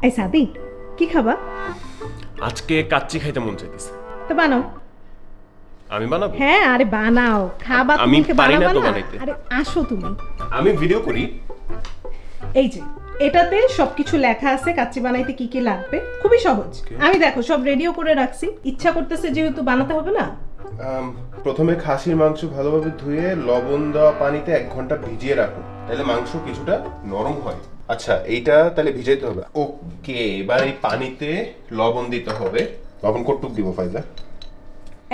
এই সাদি কি খাবা? আজকে কাচ্চি খাইতে মন চাইতেছে। তো বানাও। আমি বানাবো? হ্যাঁ আরে বানাও, খাবা তুমি। আমি পারি না তো বানাবা না? বানাইতে। আরে আসো তুমি। আমি ভিডিও করি। এই যে এটাতে সবকিছু লেখা আছে কাচ্চি বানাইতে কি কি লাগবে, খুবই সহজ। আমি দেখো সব রেডিও করে রাখছি, ইচ্ছা করতেছে যেহেতু বানাতে হবে না। প্রথমে খাসির মাংস ভালোভাবে ধুয়ে লবণ দেওয়া পানিতে 1 ঘন্টা ভিজিয়ে রাখুন, তাহলে মাংস কিছুটা নরম হয়। আচ্ছা এইটা তাহলে ভিজাইতে হবে। ওকে, এবার এই পানিতে লবণ দিতে হবে। লবণ কতটুকু দিব ফাইজা?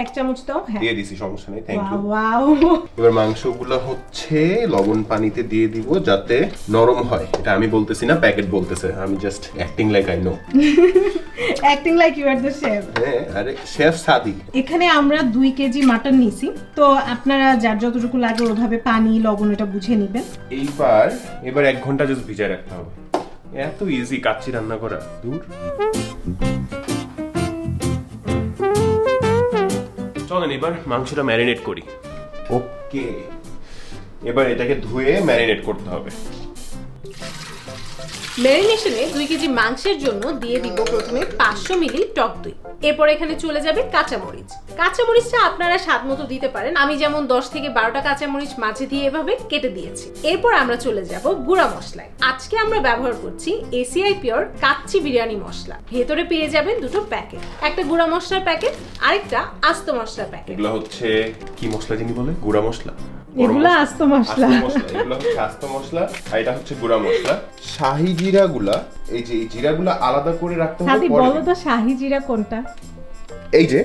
1 চামচ দাও। হ্যাঁ দিয়ে দিছি, সমস্যা নেই, থ্যাংক ইউ। ওয়াও। এবার মাংসগুলো হচ্ছে লবণ পানিতে দিয়ে দিব যাতে নরম হয়। এটা আমি বলতেছি না, প্যাকেট বলতেছে, আমি just acting like I know. Acting like you are the chef. হ্যাঁ, আরে শেফ সাদি। এখানে আমরা 2 কেজি মাটন নিছি, তো আপনারা যার যতটুকু লাগে ওভাবে পানি লবণ এটা বুঝে নেবেন। এবার 1 ঘন্টা জাস্ট ভিজায় রাখতে হবে। এত ইজি কাচ্চি রান্না করা, দূর। চলেন এবার মাংসটা ম্যারিনেট করি। ওকে, এবার এটাকে ধুয়ে ম্যারিনেট করতে হবে। ম্যারিনেশনে 2 কেজি মাংসের জন্য দিয়ে দিব প্রথমে 500 মিলি টক দই। এরপর এখানে চলে যাবে কাঁচামরিচ। কাঁচামরিচটা আপনারা স্বাদ মতো দিতে পারেন, আমি যেমন 10 থেকে 12টা কাঁচামরিচ মাঝে দিয়ে এভাবে কেটে দিয়েছি। এরপর আমরা চলে যাব গুঁড়া মশলায়। আজকে আমরা ব্যবহার করছি এসিআই পিওর কাচ্চি বিরিয়ানি মশলা। ভেতরে পেয়ে যাবেন 2টো প্যাকেট, একটা গুঁড়া মশলার প্যাকেট, আরেকটা আস্ত মশলার প্যাকেট। এগুলো হচ্ছে কি মশলা যিনি বলে? গুঁড়া মশলা। এগুলো আস্ত মশলা। এগুলো হচ্ছে আস্ত মশলা, আর এটা হচ্ছে গুঁড়া মশলা। শাহি জিরাগুলা, এই যে এই জিরাগুলা আলাদা করে রাখতে হবে। সাদি বলো তো শাহি জিরা কোনটা? এই যে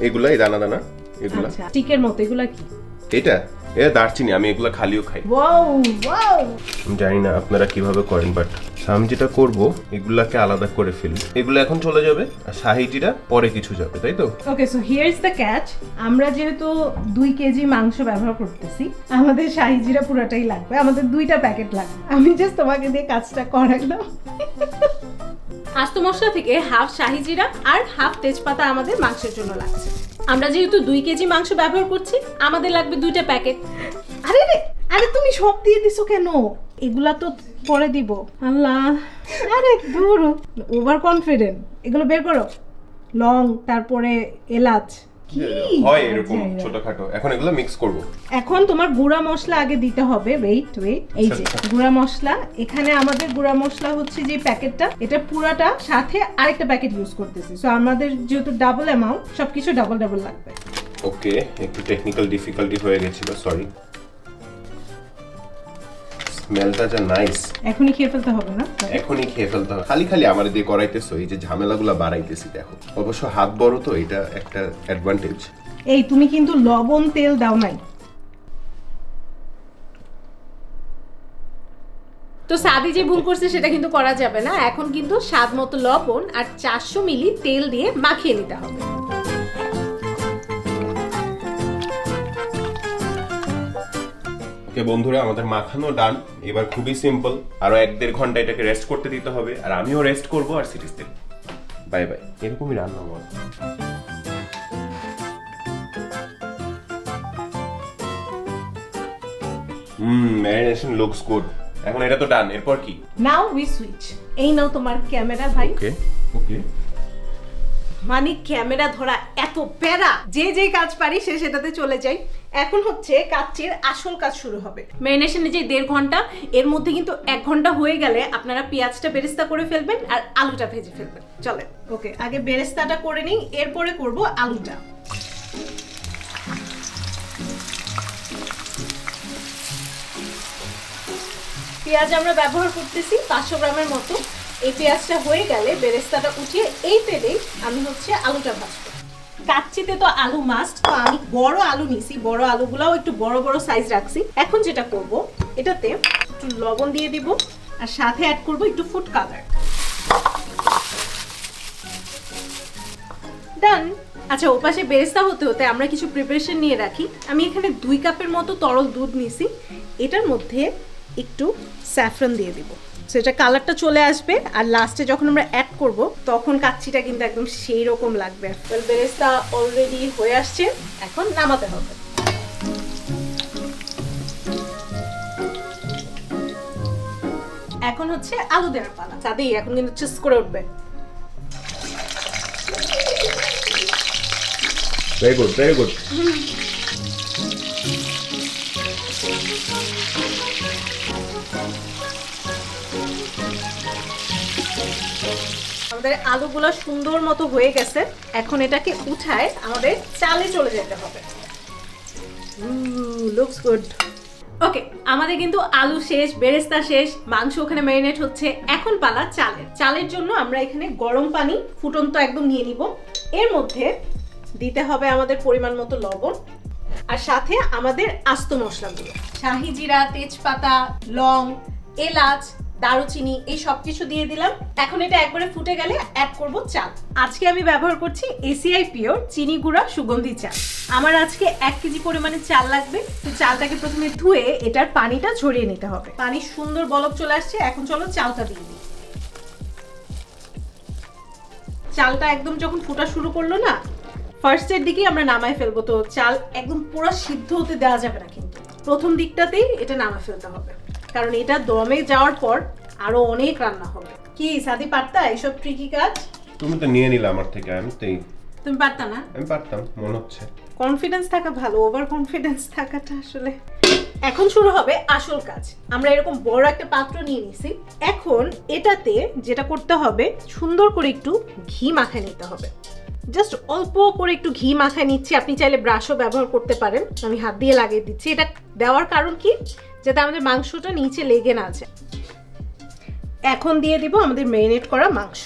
এগুলা, এই দানা দানা এগুলা। আচ্ছা, স্টিকের মতো এগুলা কি? এটা দারচিনি, আমি এগুলা খালিও খাই। Wow wow. জানি না আপনারা কিভাবে করেন, বাট আমি যেটা করব এগুলাকে আলাদা করে ফেলি। এগুলো এখন চলে যাবে, আর শাহি জিরা পরে কিছু যাবে, তাই তো? Okay, so here is the catch. আমরা যেহেতু 2 কেজি মাংস ব্যবহার করতেছি, আমাদের শাহি জিরা পুরোটাই লাগবে, আমাদের 2টা প্যাকেট লাগবে। আমি জাস্ট তোমাকে দিয়ে কাজটা করাইলাম। আস্ত মশলা থেকে হাফ শাহি জিরা আর হাফ তেজপাতা আমাদের মাংসের জন্য লাগছে। আমরা যেহেতু 2 কেজি মাংস ব্যবহার করছি, আমাদের লাগবে 2টা প্যাকেট। আরে রে, আরে তুমি সব দিয়ে দিছো কেন? এগুলা তো পরে দিব। আল্লাহ, আরে দূর, ওভার কনফিডেন্ট। এগুলো বের করো। লং, তারপরে এলাচ। কি হয় এরকম ছোটখাটো। এখন এগুলো মিক্স করব। এখন তোমার গুঁড়া মশলা আগে দিতে হবে। ওয়েট ওয়েট, এই যে গুঁড়া মশলা। এখানে আমাদের গুঁড়া মশলা হচ্ছে যে প্যাকেটটা, এটা পুরাটা, সাথে আরেকটা প্যাকেট ইউজ করতেছি। সো আমাদের যেহেতু ডাবল অ্যামাউন্ট, সবকিছু ডাবল ডাবল লাগবে। ওকে, একটু টেকনিক্যাল ডিফিকাল্টি হয়ে গেছিল, সরি। স্মেলটা যা নাইস। এখনই খেয়ে ফেলতে হবে না? এখনই খেয়ে ফেলতে হবে। খালি খালি আমার দিয়ে করাইতেছো, এই যে ঝামেলাগুলো বাড়াইতেছি দেখো। অবশ্য হাত বড় তো, এটা একটা অ্যাডভান্টেজ। এই তুমি কিন্তু লবণ তেল দাও নাই। তো সাদি যে ভুল করছে সেটা কিন্তু করা যাবে না। এখন কিন্তু স্বাদ মতো লবণ আর 400 মিলি তেল দিয়ে মাখিয়ে নিতে হবে। ওকে বন্ধুরা, আমাদের মাখানো ডান। এবার খুবই সিম্পল, আরো 1-1.5 ঘন্টা এটাকে রেস্ট করতে দিতে হবে, আর আমিও রেস্ট করব আর সিরিজ দেখব। Bye bye. এরকমই রান্না আমার। Marination looks good. এখন এটা তো ডান, এরপর কি? Now we switch. এই নাও তোমার ক্যামেরা ভাই। ওকে ওকে। মানে ক্যামেরা ধরা এত প্যারা, যে যে কাজ পারি সে সেটাতে চলে যাই। এখন হচ্ছে কাচ্চির আসল কাজ শুরু হবে। ম্যারিনেশনে যে 1.5 ঘন্টা, এর মধ্যে কিন্তু 1 ঘন্টা হয়ে গেলে আপনারা পেঁয়াজটা বেরেস্তা করে ফেলবেন আর আলুটা ভেজে ফেলবেন। চলে। ওকে, আগে বেরেস্তাটা করে নিই, এরপরে করব আলুটা। পেঁয়াজ আমরা ব্যবহার করতেছি 500 গ্রামের মতো। এই পেঁয়াজটা হয়ে গেলে বেরেস্তাটা উঠিয়ে এই তেলেই আমি হচ্ছে আলুটা ভাজবো। কাচ্চিতে তো আলু মাস্ট, তো আমি বড় আলু নিছি, বড় আলুগুলাও একটু বড় বড় সাইজ রাখছি। এখন যেটা করব, এটাতে একটু লবণ দিয়ে দিব আর সাথে অ্যাড করব একটু ফুড কালার। ডান। আচ্ছা, ওপাশে বেরেস্তা হতে হতে আমরা কিছু প্রিপারেশন নিয়ে রাখি। আমি এখানে 2 কাপের মতো তরল দুধ নিছি, এটার মধ্যে একটু স্যাফরন দিয়ে দিব। সেটা কালারটা চলে আসবে, আর লাস্টে যখন আমরা অ্যাড করব তখন কাচ্চিটা কিন্তু একদম সেই রকম লাগবে। বেরেস্তা অলরেডি হয়ে আসছে, এখন নামাতে হবে। এখন হচ্ছে আলু দেওয়ার পালা। সাদি এখন কিন্তু চিস করে উঠবে। Very good, very good. আমাদের আলুগুলো সুন্দর মতো হয়ে গেছে, এখন এটাকে উঠায় আমাদের চালে চলে যেতে হবে। Looks good. ওকে, আমাদের কিন্তু আলু শেষ, বেরেস্তা শেষ, মাংস ওখানে ম্যারিনেট হচ্ছে। এখন পালা চালের। চালের জন্য আমরা এখানে গরম পানি ফুটন্ত একদম নিয়ে নিব। এর মধ্যে দিতে হবে আমাদের পরিমাণ মতো লবণ, আর সাথে আমাদের আস্ত মশলাগুলো, শাহি জিরা, তেজপাতা, লং, এলাচ, দারুচিনি, এই সব কিছু দিয়ে দিলাম। এখন এটা একবারে ফুটে গেলে অ্যাড করব চাল। আজকে আমি ব্যবহার করছি এসিআই পিওর চিনি গুঁড়া সুগন্ধি চাল। আমার আজকে 1 কেজি পরিমাণে চাল লাগবে। তো চালটাকে প্রথমে ধুয়ে এটার পানিটা ঝরিয়ে নিতে হবে। পানি সুন্দর বলক চলে আসছে, এখন চলো চালটা দিয়ে দিই। চালটা একদম যখন ফোটা শুরু করলো না, ফার্স্টের দিকেই আমরা নামায় ফেলবো। তো চাল একদম পুরো সিদ্ধ হতে দেওয়া যাবে না, কিন্তু প্রথম দিকটাতেই এটা নামা ফেলতে হবে, কারণ এটা দমে যাওয়ার পর আরো অনেক রান্না হবে। কি সাদি পারতা এইসব ট্রিকি কাজ? তুমি তো নিয়ে নিলে আমার থেকে, আমি তো তুমি পারতা না? আমি পারতাম মনে হচ্ছে। কনফিডেন্স থাকা ভালো, ওভার কনফিডেন্স থাকাটা আসলে। এখন শুরু হবে আসল কাজ। আমরা এরকম বড় একটা পাত্র নিয়ে নিছি। এখন এটাতে যেটা করতে হবে, সুন্দর করে একটু ঘি মাখায় নিতে হবে। জাস্ট অল্প করে একটু ঘি মাখায় নিচ্ছি। আপনি চাইলে ব্রাশও ব্যবহার করতে পারেন, আমি হাত দিয়ে লাগিয়ে দিচ্ছি। এটা দেওয়ার কারণ কি, যাতে আমাদের মাংসটা নিচে লেগে না যায়। এখন দিয়ে দিব আমাদের ম্যারিনেট করা মাংস।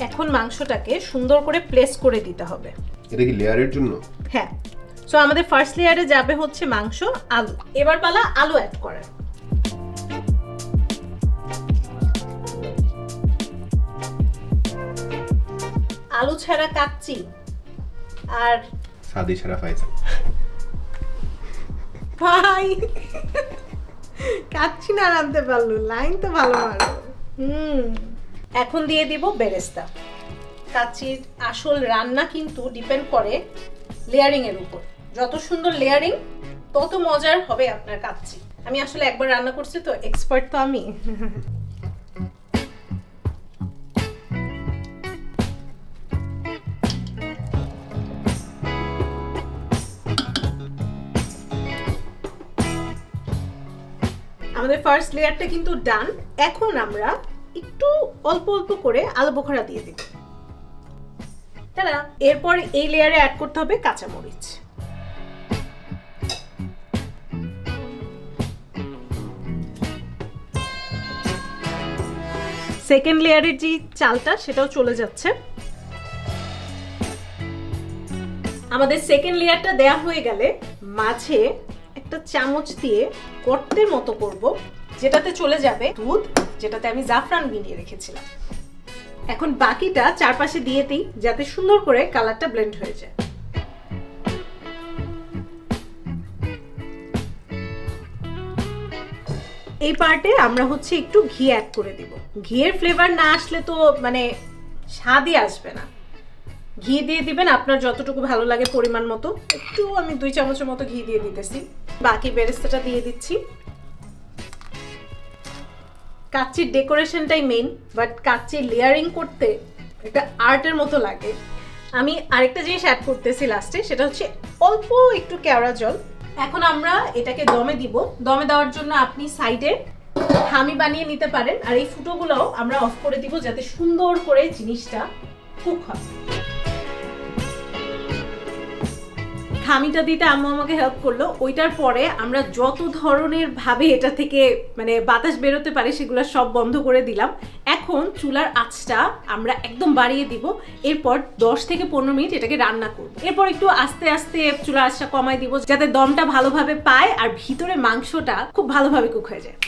এখন মাংসটাকে সুন্দর করে প্লেস করে দিতে হবে। এটা কি লেয়ারের জন্য? হ্যাঁ। সো আমাদের ফার্স্ট লেয়ারে যাবে হচ্ছে মাংস, আলু। এবার পালা আলু অ্যাড করার। আলু ছাড়া কাচ্চি আর সাদি ছাড়া ফাইজান। ভাই কাচ্চি না রাঁধতে পারলো, লাইন তো ভালো মারো। এখন দিয়ে দিব বেরেস্তা। কাচ্চির আসল রান্না কিন্তু ডিপেন্ড করে লেয়ারিং এর উপর। যত সুন্দর লেয়ারিং, তত মজার হবে আপনার কাচ্চি। আমি আসলে একবার রান্না করছি তো, এক্সপার্ট তো আমি। আমাদের ফার্স্ট লেয়ারটা কিন্তু ডান। এখন আমরা একটু অল্প অল্প করে আলু বোখরা দিয়ে দিব। তারা এরপর এই লেয়ারে অ্যাড করতে হবে কাঁচামরিচ। সেকেন্ড লেয়ারের যে চালটা, সেটাও চলে যাচ্ছে। আমাদের সেকেন্ড লেয়ারটা দেয়া হয়ে গেলে মাঝে একটা চামচ দিয়ে গর্তের মতো করব, যেটাতে চলে যাবে দুধ, যেটাতে আমি জাফরান মিলিয়ে রেখেছিলাম। এখন বাকিটা চারপাশে দিয়ে দিই, যাতে সুন্দর করে কালারটা ব্লেন্ড হয়ে যায়। এই পার্টে আমরা হচ্ছে একটু ঘি অ্যাড করে দিব। ঘিয়ের ফ্লেভার না আসলে তো মানে স্বাদই আসবে না। ঘি দিয়ে দিবেন আপনার যতটুকু ভালো লাগে পরিমাণ মতো। একটু আমি 2 চামচের মতো ঘি দিয়ে দিতেছি। বাকি বেরেস্তাটা দিয়ে দিচ্ছি। কাচ্চির ডেকোরেশনটাই মেইন, বাট কাচ্চির লেয়ারিং করতে একটা আর্টের মতো লাগে। আমি আরেকটা জিনিস অ্যাড করতেছি লাস্টে, সেটা হচ্ছে অল্প একটু কেওড়া জল। এখন আমরা এটাকে দমে দিব। দমে দেওয়ার জন্য আপনি সাইডে হামি বানিয়ে নিতে পারেন, আর এই ফুটোগুলোও আমরা অফ করে দিব, যাতে সুন্দর করে জিনিসটা কুক হয়। খামিটা দিতে আম্মু আমাকে হেল্প করলো। ওইটার পরে আমরা যত ধরনের ভাবে এটা থেকে মানে বাতাস বেরোতে পারে সেগুলো সব বন্ধ করে দিলাম। এখন চুলার আঁচটা আমরা একদম বাড়িয়ে দিব। এরপর 10 থেকে 15 মিনিট এটাকে রান্না করব। এরপর একটু আস্তে আস্তে চুলার আঁচটা কমাই দিব, যাতে দমটা ভালোভাবে পায় আর ভিতরে মাংসটা খুব ভালোভাবে কুক হয়ে যায়।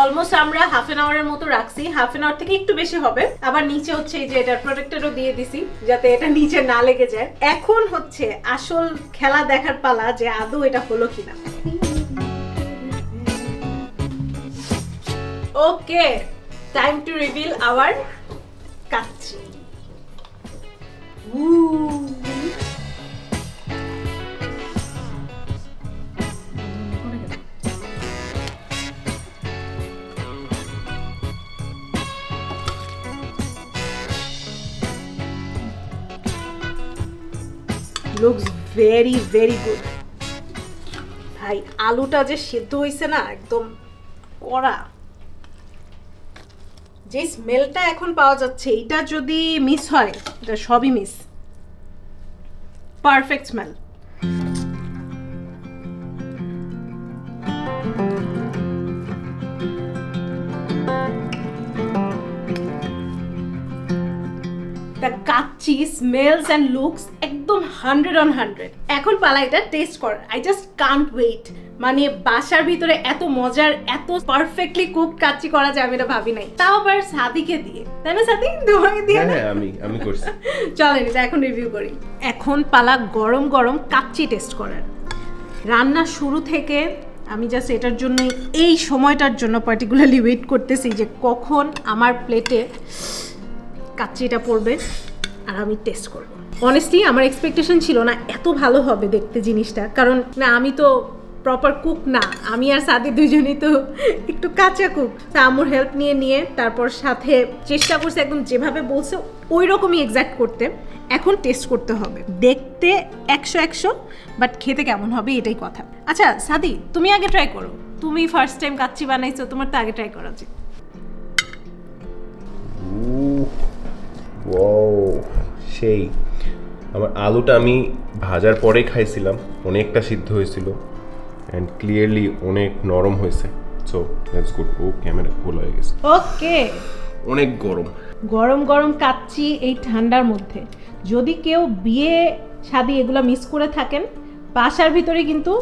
অলমোস্ট আমরা হাফ এন আওয়ারের মতো রাখছি। হাফ এন আওয়ার থেকে একটু বেশি হবে। আবার নিচে হচ্ছে এই যে এটার প্রোটেক্টরও দিয়ে দিছি, যাতে এটা নিচে না লেগে যায়। এখন হচ্ছে আসল খেলা দেখার পালা, যে আদৌ এটা হলো কিনা। Okay, time to reveal our kacchi. Looks very very good. ভাই আলুটা যে সেদ্ধ হয়েছে না একদম কড়া, যে স্মেলটা এখন পাওয়া যাচ্ছে এটা যদি মিস হয় এটা সবই miss. Perfect smell. The kacchi smells and looks একদম 100/100। এখন পালা এটা টেস্ট করার। I just can't wait। মানে বাসার ভিতরে এত মজার এত পারফেক্টলি কুক কাচ্চি করা যাবে এটা ভাবি নাই, তাও আবার সাদিকে দিয়ে, তাই না সাদি? তোমাকে দিয়ে না? হ্যাঁ আমি করছি। চলেন এটা এখন রিভিউ করি। এখন পালা গরম গরম কাচ্চি টেস্ট করার। রান্না শুরু থেকে আমি জাস্ট এটার জন্য এই সময়টার জন্য পার্টিকুলারলি ওয়েট করতেছি যে কখন আমার প্লেটে কাচ্চিটা পড়বে আর আমি টেস্ট করব। অনেস্টলি আমার এক্সপেকটেশন ছিল না এত ভালো হবে দেখতে জিনিসটা, কারণ না আমি তো প্রপার কুক না, আমি আর সাদি দুজনেই তো একটু কাঁচা কুক। আম্মুর হেল্প নিয়ে তারপর সাথে চেষ্টা করছে একদম যেভাবে বলছে ওই রকমই এক্স্যাক্ট করতে। এখন টেস্ট করতে হবে। দেখতে 100 বাট খেতে কেমন হবে এটাই কথা। আচ্ছা সাদি তুমি আগে ট্রাই করো, তুমি ফার্স্ট টাইম কাচ্চি বানাইছো, তোমার তো আগে ট্রাই করা উচিত। সেই আমার আলুটা আমি ভাজার পরে খাইছিলাম, অনেকটা সিদ্ধ হয়েছিল অ্যান্ড ক্লিয়ারলি অনেক নরম হয়েছে। So that's good. ও ক্যামেরা ফুল হয়ে গেছে। ওকে, অনেক গরম গরম গরম কাচ্চি এই ঠান্ডার মধ্যে। যদি কেউ বিয়ে শাদি এগুলো মিস করে থাকেন, বাসার ভিতরে কিন্তু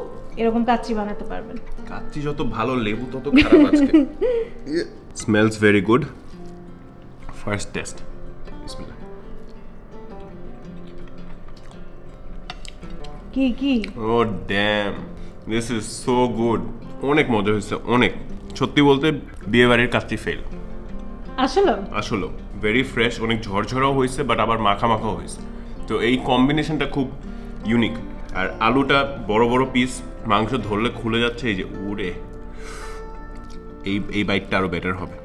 এরকম কাচ্চি বানাতে পারবেন। কাচ্চি যত ভালো লেবু তত খারাপ আজকে। Smells very good. First test. বিসমিল্লাহ। কি ও dam, this is so good. অনেক মজা হয়েছে, অনেক। সত্যি বলতে বিয়ে বাড়ির কাচ্চি ফেল আসলে ভেরি ফ্রেশ, অনেক ঝরঝরাও হয়েছে বাট আবার মাখা মাখাও হয়েছে। তো এই কম্বিনেশনটা খুব ইউনিক। আর আলুটা বড় বড় পিস, মাংস ধরলে খুলে যাচ্ছে, এই যে উড়ে, এই বাইটটা আরো বেটার হবে।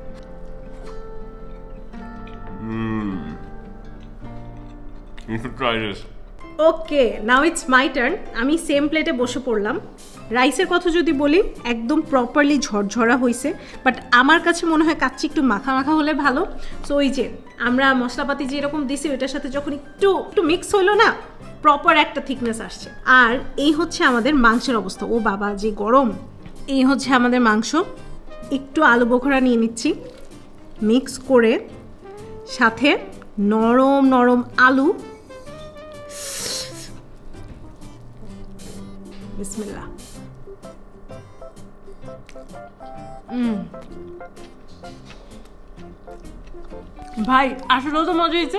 You should try this. Okay, now it's my turn. আমি সেম প্লেটে বসে পড়লাম। রাইসের কথা যদি বলি একদম প্রপারলি ঝরঝরা হয়েছে, বাট আমার কাছে মনে হয় কাচ্চি একটু মাখা মাখা হলে ভালো। সো ওই যে আমরা মশলাপাতি যেরকম দিছি ওইটার সাথে যখন একটু মিক্স হইলো না, প্রপার একটা থিকনেস আসছে। আর এই হচ্ছে আমাদের মাংসের অবস্থা। ও বাবা যে গরম। এই হচ্ছে আমাদের মাংস। একটু আলু বোখরা নিয়ে নিচ্ছি, মিক্স করে সাথে নরম নরম আলু। বিসমিল্লাহ। ভাই আসলেও তো মজা হয়েছে।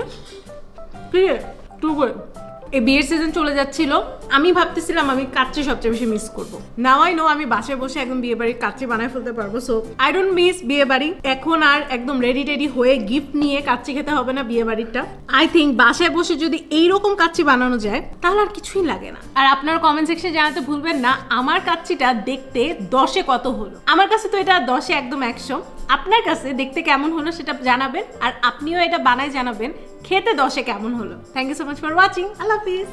এই বিয়ের সিজন চলে যাচ্ছিল, আমি ভাবতেছিলাম আমি কাচ্চি সবচেয়ে বেশি মিস করবো। নাও আই নো আমি বাসায় বসে একদম বিয়ে বাড়ির কাচ্চি বানায় ফেলতে পারবো। সো আই ডোন্ট মিস বিয়ে বাড়ি। এখন আর একদম রেডি হয়ে গিফট নিয়ে কাচ্চি খেতে হবে না বিয়ে বাড়িটা। আই থিঙ্ক বাসায় বসে যদি এইরকম কাচ্চি বানানো যায় তাহলে আর কিছুই লাগে না। আর আপনারা কমেন্ট সেকশনে জানাতে ভুলবেন না আমার কাচ্চিটা দেখতে 10-এ কত হলো। আমার কাছে তো এটা 10-এ একদম 100। আপনার কাছে দেখতে কেমন হলো সেটা জানাবেন, আর আপনিও এটা বানায় জানাবেন খেতে 10-এ কেমন হলো। Thank you so much for watching. আল্লাহ হাফিজ।